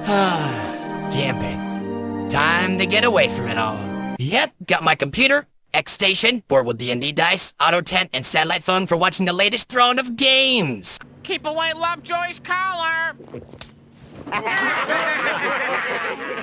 Camping. Time to get away from it all. Yep, got my computer, X station, board with D&D dice, auto tent, and satellite phone for watching the latest throne of games. Keep away Lovejoy's collar!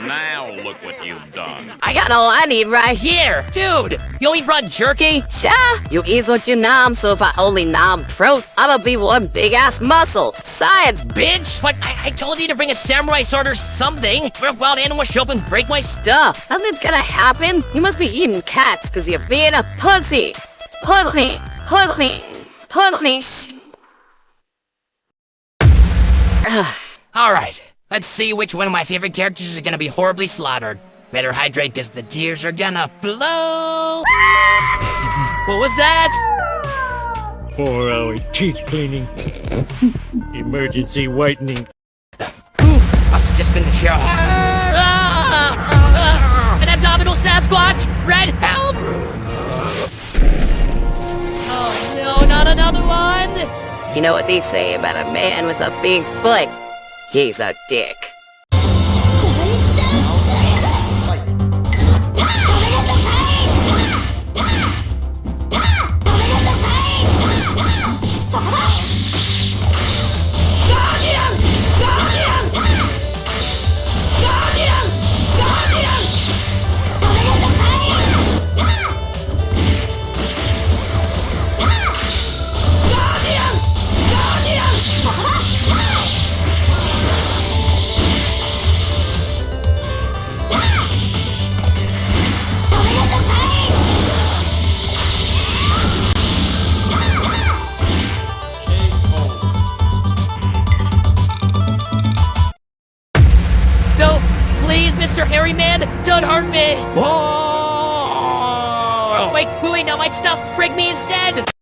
Now look what you've done. I got all I need right here. Dude, you only brought jerky? Sure, you eat what you nom, so if I only nom fruit, I'ma be one big-ass muscle. Science, Bitch, what? I told you to bring a samurai sword or something. For a wild animal show up and break my stuff. nothing's gonna happen. You must be eating cats, cause you're being a pussy. Pussy. Alright, let's see which one of my favorite characters is gonna be horribly slaughtered. Better hydrate cause the tears are gonna flow. What was that? 4-hour teeth cleaning. Emergency whitening. Must have just been the sheriff. An abdominal Sasquatch! Red, help! Oh no, not another one! You know what they say about a man with a big foot? He's a dick. Mr. Hairy Man, don't hurt me! Whoa! Wait, no, my stuff! Break me instead!